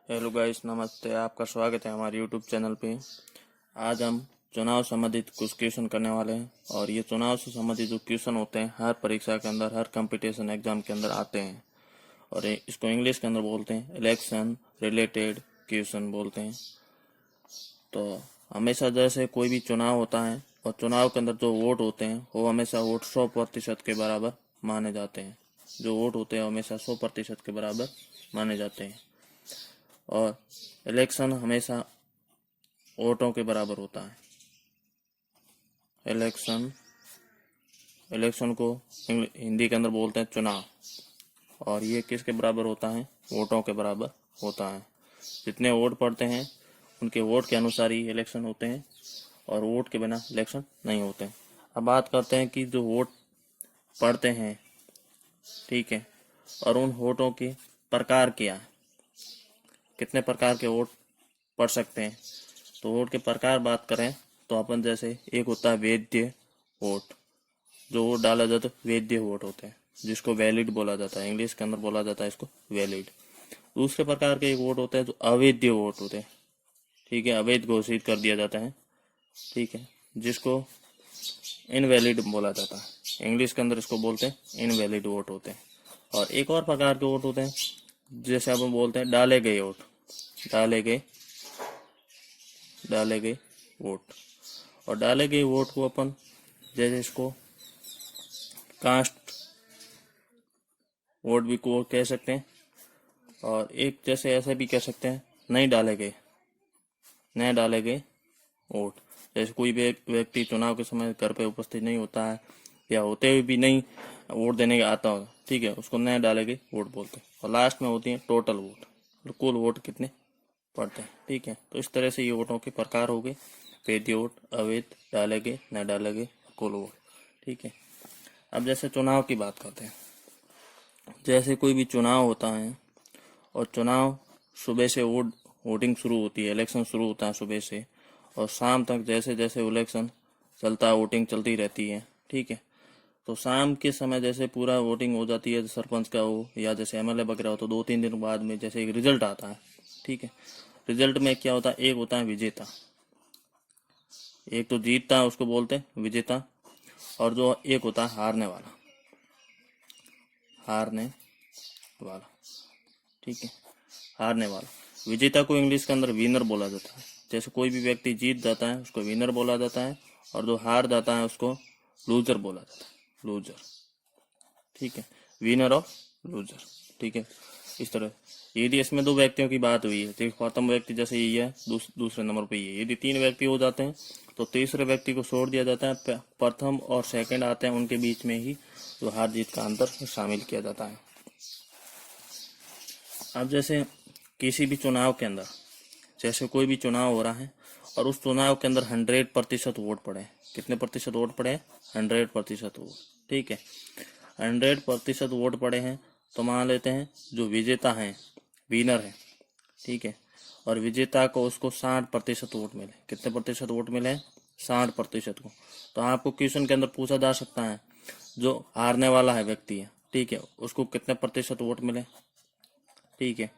Hello guys, नमस्ते। आपका स्वागत है हमारे यूट्यूब चैनल पे। आज हम चुनाव संबंधित कुछ क्वेश्चन करने वाले हैं और ये चुनाव से संबंधित जो क्वेश्चन होते हैं हर परीक्षा के अंदर, हर कंपटीशन एग्जाम के अंदर आते हैं और इसको इंग्लिश के अंदर बोलते हैं इलेक्शन रिलेटेड क्वेश्चन बोलते हैं। तो हमेशा जैसे कोई भी चुनाव होता है और चुनाव के अंदर जो वोट होते हैं वो हमेशा वोट 100% के बराबर माने जाते हैं। जो वोट होते हैं हमेशा 100% के बराबर माने जाते हैं और इलेक्शन हमेशा वोटों के बराबर होता है। इलेक्शन इलेक्शन को हिंदी के अंदर बोलते हैं चुनाव, और ये किसके बराबर होता है? वोटों के बराबर होता है। जितने वोट पड़ते हैं उनके वोट के अनुसार ही इलेक्शन होते हैं और वोट के बिना इलेक्शन नहीं होते हैं। अब बात करते हैं कि जो वोट पड़ते हैं, ठीक है, और उन वोटों के प्रकार क्या है, कितने प्रकार के वोट पढ़ सकते हैं। तो वोट के प्रकार बात करें तो अपन जैसे एक होता है वैध वोट, जो वोट डाला जाता है वैध वोट होते हैं, जिसको वैलिड बोला जाता है। इंग्लिश के अंदर बोला जाता है इसको वैलिड। दूसरे प्रकार के एक वोट होते हैं जो अवैध वोट होते हैं, ठीक है, अवैध घोषित कर दिया जाता है, ठीक है, जिसको इनवैलिड बोला जाता है। इंग्लिश के अंदर इसको बोलते हैं इनवैलिड वोट होते हैं। और एक और प्रकार के वोट होते हैं जैसे अपन बोलते हैं डाले गए वोट, डाले गए वोट। और डाले गए वोट को अपन जैसे इसको कास्ट वोट भी को कह सकते हैं, और एक जैसे ऐसे भी कह सकते हैं नए डाले गए वोट। जैसे कोई भी व्यक्ति चुनाव के समय घर पे उपस्थित नहीं होता है या होते हुए भी नहीं वोट देने आता होगा, ठीक है, उसको नए डाले गए वोट बोलते हैं। और लास्ट में होती है टोटल वोट, तो कुल वोट कितने पड़ते हैं, ठीक है। तो इस तरह से ये वोटों के प्रकार हो गए, वैध वोट, अवैध, डाले गए, न डाले गए, कुल वोट, ठीक है। अब जैसे चुनाव की बात करते हैं। जैसे कोई भी चुनाव होता है और चुनाव सुबह से वोटिंग शुरू होती है, इलेक्शन शुरू होता है सुबह से और शाम तक जैसे जैसे इलेक्शन चलता है वोटिंग चलती रहती है, ठीक है। तो शाम के समय जैसे पूरा वोटिंग हो जाती है, सरपंच का हो या जैसे एमएलए वगैरह हो, तो 2-3 दिन बाद में जैसे एक रिजल्ट आता है, ठीक है। रिजल्ट में क्या होता है? एक होता है विजेता, एक तो जीतता है उसको बोलते हैं विजेता, और जो एक होता है हारने वाला, ठीक है, हारने वाला। विजेता को इंग्लिश के अंदर विनर बोला जाता है। जैसे कोई भी व्यक्ति जीत जाता है उसको विनर बोला जाता है, और जो हार जाता है उसको लूजर बोला जाता है, लूजर, ठीक है, विनर और लूजर, ठीक है। इस तरह यदि इसमें दो व्यक्तियों की बात हुई है तो प्रथम व्यक्ति जैसे यही है, दूसरे नंबर पे ये, यदि 3 व्यक्ति हो जाते हैं तो तीसरे व्यक्ति को छोड़ दिया जाता है। प्रथम और सेकंड आते हैं, उनके बीच में ही जो हार जीत का अंतर शामिल किया जाता है। अब जैसे किसी भी चुनाव के अंदर, जैसे कोई भी चुनाव हो रहा है और उस चुनाव के अंदर 100% वोट पड़े, कितने प्रतिशत वोट पड़े? 100% वोट, ठीक है। 100% वोट पड़े हैं तो मान लेते हैं जो विजेता है, विनर है, ठीक है, और विजेता को उसको 60% वोट मिले। कितने प्रतिशत वोट मिले? 60% को। तो आपको क्वेश्चन के अंदर पूछा जा सकता है जो हारने वाला है व्यक्ति है, ठीक है, उसको कितने प्रतिशत वोट मिले, ठीक है।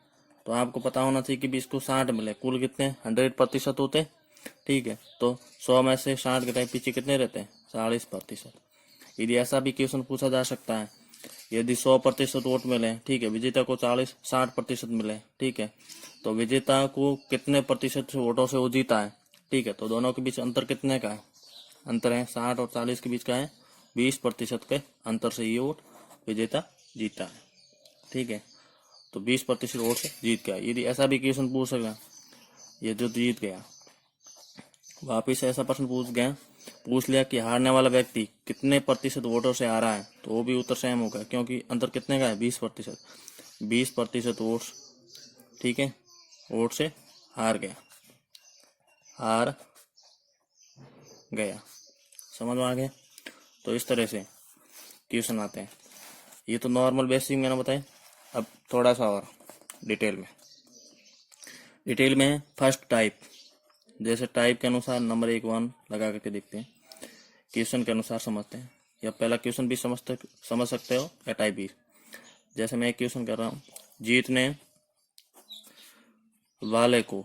तो आपको पता होना चाहिए कि भी इसको 60 मिले, कुल कितने 100% होते, ठीक है। तो 100 में से 60 के टाइम पीछे कितने रहते हैं? 40%। यदि ऐसा भी क्वेश्चन पूछा जा सकता है, यदि 100% वोट मिले, ठीक है, विजेता को 60% मिले, ठीक है, तो विजेता को कितने प्रतिशत वोटों से वो जीता है, ठीक है। तो दोनों के बीच अंतर कितने का है? अंतर है 60 और 40 के बीच का है 20% के अंतर से ये वोट विजेता जीता है, ठीक है। तो 20% वोट से जीत गया। यदि ऐसा भी क्वेश्चन पूछ सका, ये जो जीत गया वापिस ऐसा प्रश्न पूछ लिया कि हारने वाला व्यक्ति कितने प्रतिशत वोटों से हारा है, तो वो भी उत्तर सेम होगा, क्योंकि अंतर कितने का है? 20%। 20% वोट, ठीक है, वोट से हार हार गया। समझ में आ गया? तो इस तरह से क्वेश्चन आते हैं। ये तो नॉर्मल बेसिक मैंने बताया। अब थोड़ा सा और डिटेल में फर्स्ट टाइप, जैसे टाइप के अनुसार नंबर 1 1 लगा करके देखते हैं, क्वेश्चन के अनुसार समझते हैं, या पहला क्वेश्चन भी समझ सकते हो या टाइप भी। जैसे मैं एक क्वेश्चन कर रहा हूँ, जीत ने वाले को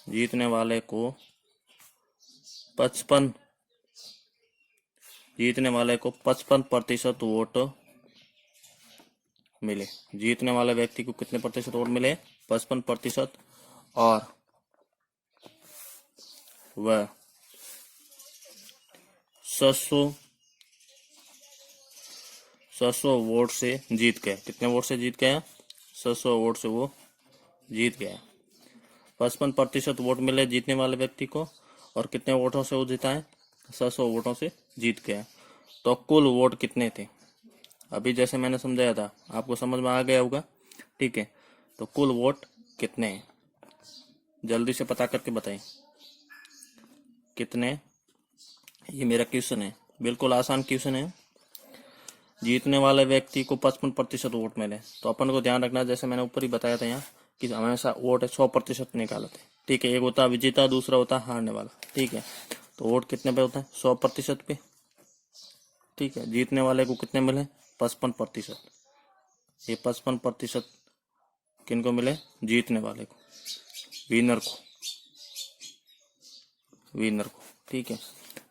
जीतने वाले को 55 जीतने वाले को 55% वोट मिले। जीतने वाले व्यक्ति को कितने प्रतिशत वोट मिले? 55%। और वह 700 वोट से जीत गया। कितने वोट से जीत गया? 700 वोट से वो जीत गया। 55% वोट मिले जीतने वाले व्यक्ति को, और कितने वोटों से वो जीता है? 700 वोटों से जीत गया। तो कुल वोट कितने थे? अभी जैसे मैंने समझाया था, आपको समझ में आ गया होगा। ठीक है, तो कुल वोट कितने हैं? जल्दी से पता करके बताएं कितने। ये मेरा क्वेश्चन है, बिल्कुल आसान क्वेश्चन है। जीतने वाले व्यक्ति को 55% वोट मिले, तो अपन को ध्यान रखना, जैसे मैंने ऊपर ही बताया था यहाँ, कि हमेशा वोट 100% निकालते हैं। ठीक है, एक होता है विजेता, दूसरा होता है हारने वाला। ठीक है, तो वोट कितने पे होता है? 100% पे। ठीक है, जीतने वाले को कितने मिले? 55%। ये 55% किनको मिले? जीतने वाले को, विनर को। ठीक है,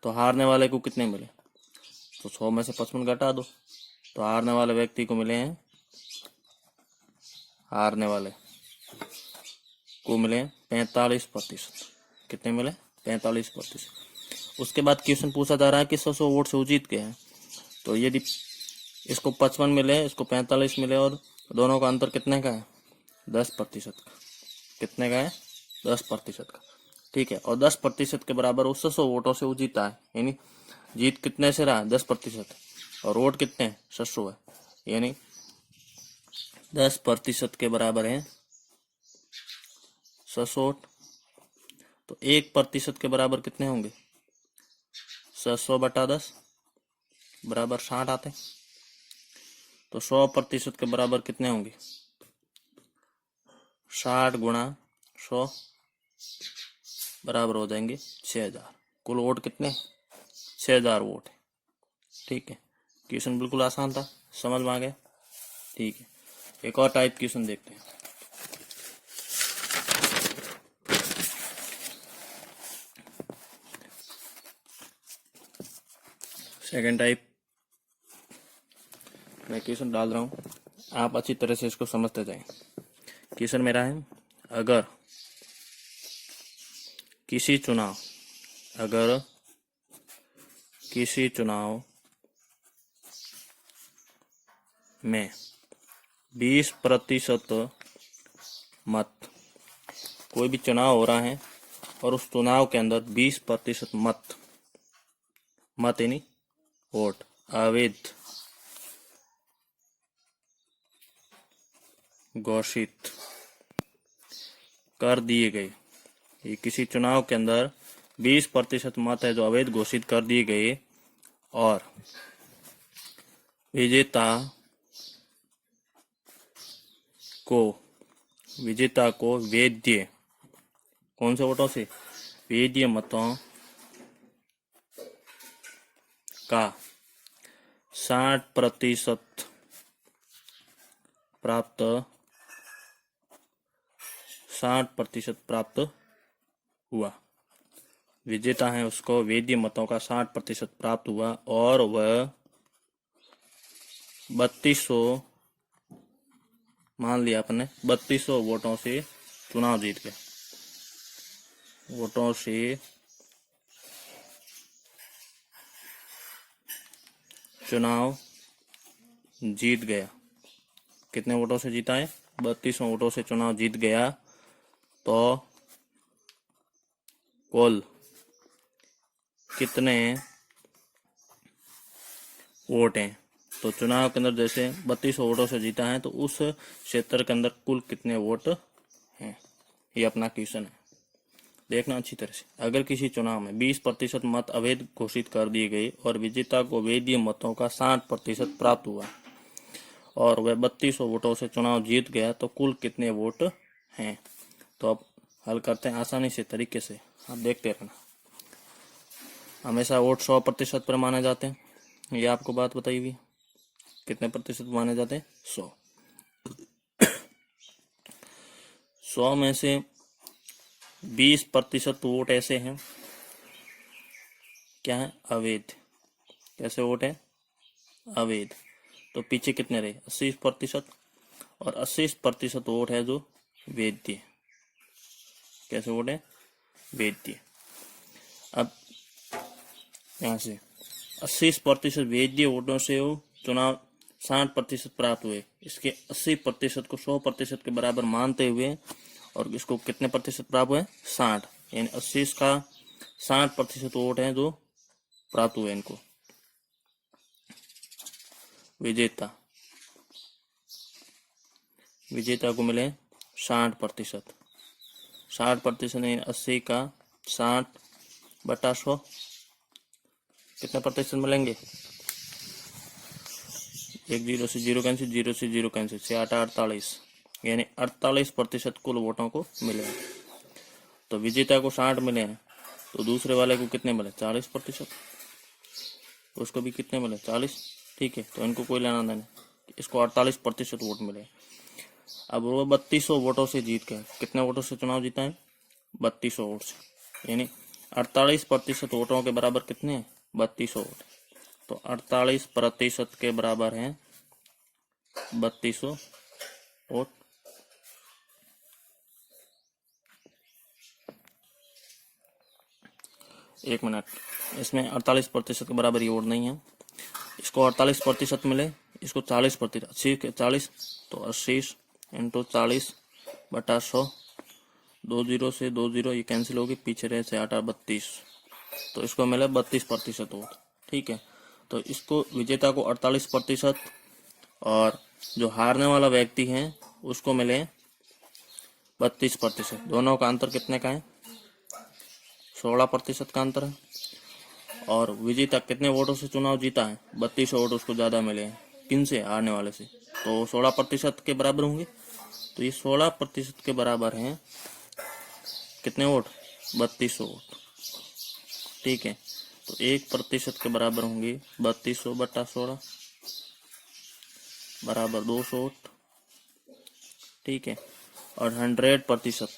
तो हारने वाले को कितने मिले? तो 100 में से 55 घटा दो, तो हारने वाले व्यक्ति को मिले हैं, हारने वाले को मिले 45%। कितने मिले? 45%। उसके बाद क्वेश्चन पूछा जा रहा है कि 100 वोट से वो जीत गए हैं, तो यदि इसको 55 मिले, इसको 45 मिले, और दोनों का अंतर कितने का है? 10% का। कितने का है? 10% का। ठीक है, और 10% के बराबर उस 100 वोटों से वो जीता है, यानी जीत कितने से रहा? 10%। और वोट कितने? 600 है, यानी 10% के बराबर है 600 वोट। तो 1% के बराबर कितने होंगे? 600/10 बराबर 60 आते। तो 100% के बराबर कितने होंगे? 60 गुणा 100 बराबर हो जाएंगे 6000। कुल वोट कितने? 6000 वोट है। ठीक है, क्वेश्चन बिल्कुल आसान था, समझ में आ गया। ठीक है, एक और टाइप क्वेश्चन देखते हैं। सेकंड टाइप मैं क्वेश्चन डाल रहा हूँ, आप अच्छी तरह से इसको समझते जाएं। क्वेश्चन मेरा है, अगर किसी चुनाव में 20% मत, कोई भी चुनाव हो रहा है और उस चुनाव के अंदर 20% मत यानी वोट अवैध घोषित कर दिए गए। ये किसी चुनाव के अंदर 20% मत है जो अवैध घोषित कर दिए गए, और विजेता को वैध, कौन से वोटों से? वैध मतों का 60% प्राप्त हुआ। विजेता है, उसको वैध मतों का 60% प्राप्त हुआ, और वह 3200, मान लिया अपने 3200 वोटों से चुनाव जीत गया। वोटों से चुनाव जीत गया। कितने वोटों से जीता है? 3200 वोटों से चुनाव जीत गया। तो कुल कितने वोट हैं? तो चुनाव के अंदर जैसे 3200 वोटों से जीता है, तो उस क्षेत्र के अंदर कुल कितने वोट हैं? ये अपना क्वेश्चन है, देखना अच्छी तरह से। अगर किसी चुनाव में 20% मत अवैध घोषित कर दिए गए और विजेता को वैध मतों का 60% प्राप्त हुआ, और वह 3200 वोटों से चुनाव जीत गया, तो कुल कितने वोट हैं? तो अब हल करते हैं आसानी से तरीके से, आप देखते रहना। हमेशा वोट 100% पर माने जाते हैं, ये आपको बात बताई हुई। कितने प्रतिशत माने जाते हैं? 100 में से 20% वोट ऐसे हैं, क्या है, अवैध। कैसे वोट है, अवैध। तो पीछे कितने रहे, 80%, और 80% वोट है जो वैध। कैसे वोट है, वैध। अब यहाँ से 80% वैध वोटों से वो चुनाव 60% प्राप्त हुए। इसके 80% को 100% के बराबर मानते हुए, और इसको कितने प्रतिशत प्राप्त हुए, 60, यानी 80 का 60% वोट है जो प्राप्त हुए इनको। विजेता, विजेता को मिले 60%। 60% यानी 80 का 60/100 कितने प्रतिशत मिलेंगे, 1 0 से 0 कैंसिल, 0 से 0 कैंसिल, 6 8 48, यानी 48% कुल वोटों को मिले। तो विजेता को 60 मिले हैं, तो दूसरे वाले को कितने मिले, 40%, उसको भी कितने मिले, 40। ठीक है, तो इनको कोई लेना देना, इसको 48% वोट मिले। अब वो 3200 वोटों से जीत गए। कितने वोटों से चुनाव जीता है, 3200 वोट से, यानी 48% वोटों के बराबर कितने हैं, 3200 वोट। तो 48% के बराबर हैं 3200 वोट। एक मिनट, इसमें 48% के बराबर ये वोट नहीं है। इसको 48% मिले, इसको 40%, 80 के 40, तो 80 × 40/100, 2 0 से 2 0 ये कैंसिल होगी, पीछे रहे 6 8 32, तो इसको मिले 32% वोट। ठीक है, तो इसको विजेता को 48%, और जो हारने वाला व्यक्ति है उसको मिले 32%। दोनों का अंतर कितने का है, 16% का अंतर है। और विजेता कितने वोटों से चुनाव जीता है, 3200 वोट उसको ज्यादा मिले हैं, किन से, हारने वाले से, तो 16% के बराबर होंगे। तो ये 16% के बराबर हैं कितने वोट, 3200 वोट। ठीक है, तो 1% के बराबर होंगे 3200/16 बराबर 200 वोट। ठीक है, और 100%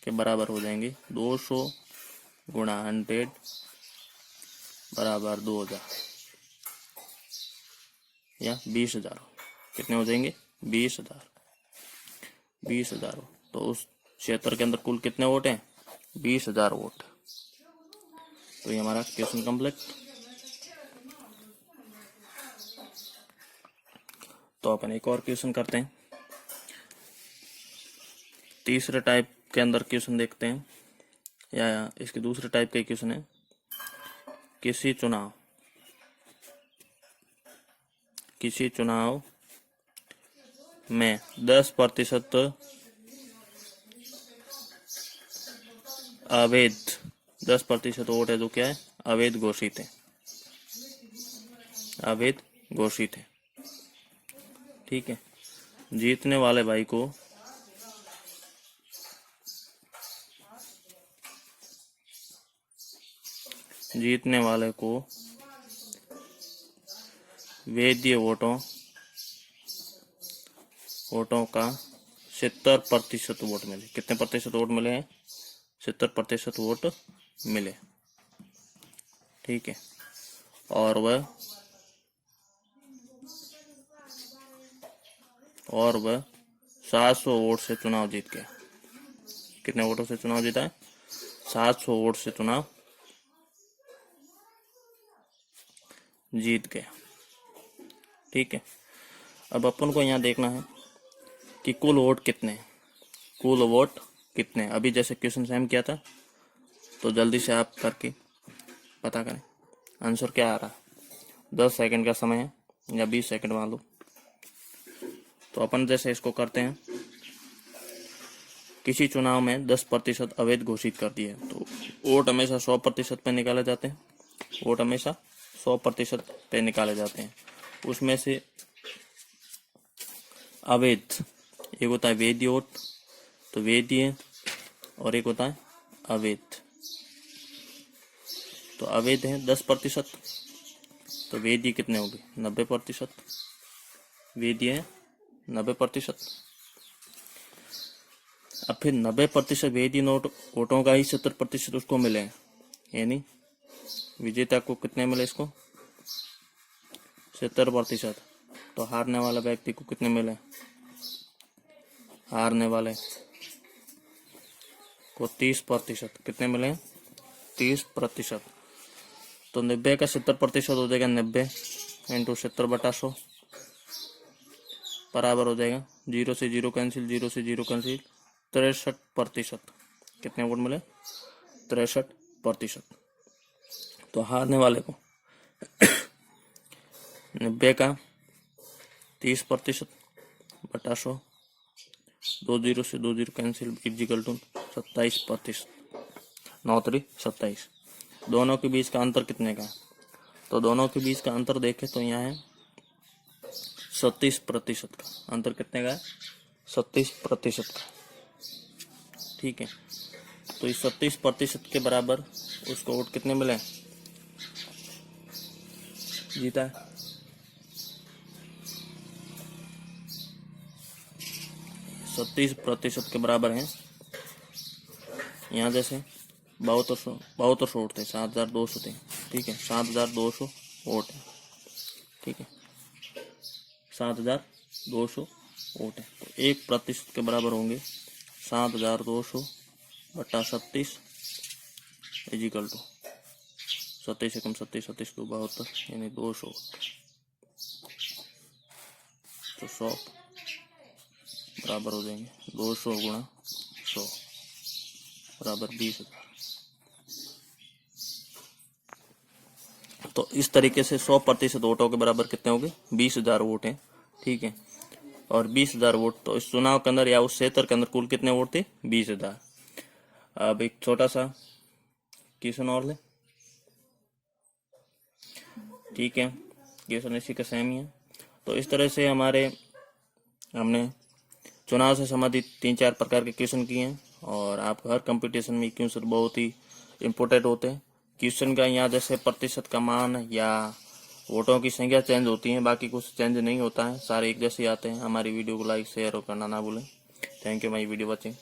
के बराबर हो जाएंगे 200 × 100 बराबर 2000 या 20,000। कितने हो जाएंगे, 20,000। 20,000। तो उस क्षेत्र के अंदर कुल कितने वोट हैं, 20,000 वोट। तो ये हमारा क्वेश्चन कंप्लीट। तो अपन एक और क्वेश्चन करते हैं, तीसरे टाइप के अंदर क्वेश्चन देखते हैं, या इसके दूसरे टाइप का क्वेश्चन है, किसी चुनाव में 10% अवैध, 10% वोट है जो क्या है, अवैध घोषित है, अवैध घोषित है। ठीक है, जीतने वाले भाई को वैध वोटों का 70% वोट मिले। कितने प्रतिशत वोट मिले हैं, 70% वोट मिले। ठीक है, और वह 700 वोट से चुनाव जीत गया। कितने वोटों से चुनाव जीता है, 700 वोट से चुनाव जीत गया। ठीक है, अब अपन को यहाँ देखना है कि कुल वोट कितने हैं, कुल वोट कितने हैं। अभी जैसे क्वेश्चन सेम किया था, तो जल्दी से आप करके पता करें आंसर क्या आ रहा है। 10 सेकंड का समय है, या 20 सेकंड मान लो। तो अपन जैसे इसको करते हैं, किसी चुनाव में 10% अवैध घोषित कर दिए, तो वोट हमेशा 100% पे निकाले जाते हैं, वोट हमेशा 100% पे निकाले जाते हैं। उसमें से अवैध, एक होता है वैध वोट, तो वैध है, और एक होता है अवैध। तो अवैध है 10%, तो वैध कितने होंगे, 90%। वैध है 90%। अब फिर 90% विजेता वोटों का ही 70% उसको मिले, यानी विजेता को कितने मिले, इसको 70%। तो हारने वाला व्यक्ति को कितने मिले, हारने वाले को 30%। कितने मिले, 30%। तो 90 का 70% हो जाएगा 90 इंटू 70/100 बराबर हो जाएगा 0 से 0 कैंसिल, 0 से 0 कैंसिल, 63%। कितने वोट मिले, 63%। तो हारने वाले को 90 का 30% बटा 100, 2 0 से 2 0 कैंसिल, इक्वल टू 27%। 9 3 27। दोनों के बीच का अंतर कितने का है, तो दोनों के बीच का अंतर देखें तो यहाँ है 37% का अंतर। कितने का है, 37% का। ठीक है, तो इस 37% के बराबर उसको वोट कितने मिले, जीता है। सत्तीस प्रतिशत के बराबर है। यहाँ जैसे 7200 वोट थे, 7200 थे। ठीक है, 7200 वोट है। ठीक है, 7200 वोट है, तो 1% के बराबर होंगे 7200 बटा 37 इजिकल टू 27 एकम 27, 27 2 72, यानी 200। तो 100 बराबर हो जाएंगे 200 गुणा 100 बराबर 20,000। तो इस तरीके से 100% वोटों के बराबर कितने होंगे, 20,000 वोट हैं। ठीक है, और 20,000 वोट, तो इस चुनाव के अंदर या उस क्षेत्र के अंदर कुल कितने वोट थे, 20,000। अब एक छोटा सा क्वेश्चन और ले। ठीक है, क्वेश्चन इसी का सेम ही है। तो इस तरह से हमने चुनाव से संबंधित 3-4 प्रकार के क्वेश्चन किए हैं, और आपको हर कंपटीशन में क्वेश्चन बहुत ही इम्पोर्टेंट होते हैं। क्वेश्चन का यहाँ जैसे प्रतिशत का मान या वोटों की संख्या चेंज होती है, बाकी कुछ चेंज नहीं होता है, सारे एक जैसे आते हैं। हमारी वीडियो को लाइक शेयर और करना ना भूलें। Thank you my video watching.